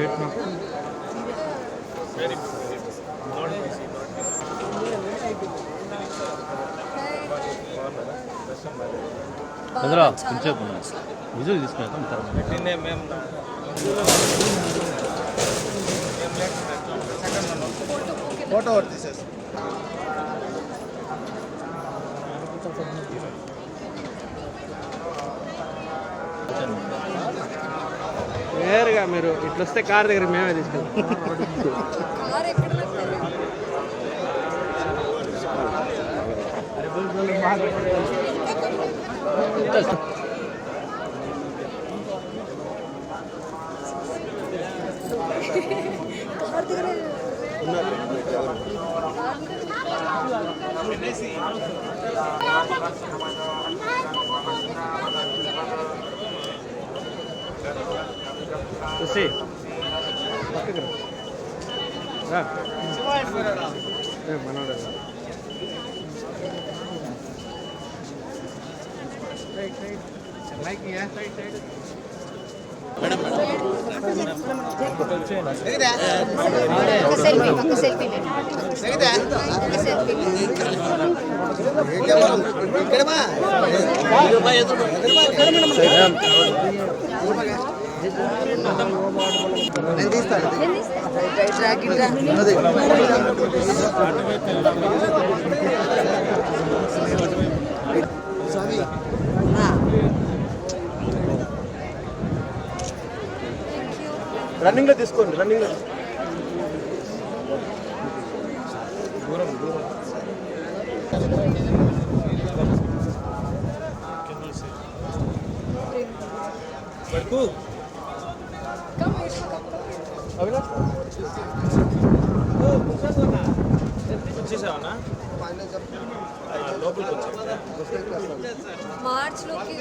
Date में पंद्रह కొంచెం విజువల్ తీసుకున్నాం ఫోటో తీసేసి నేరుగా మీరు ఇట్లా వస్తే కార్ దగ్గర మేమే తీసుకెళ్తాం. చూసి పక్కకి రా మనోడు రన్నింగ్ లో తీసుకోండి రన్నింగ్ లో వచ్చేసావన్నా లోపలికి వచ్చా మార్చ్ లోకి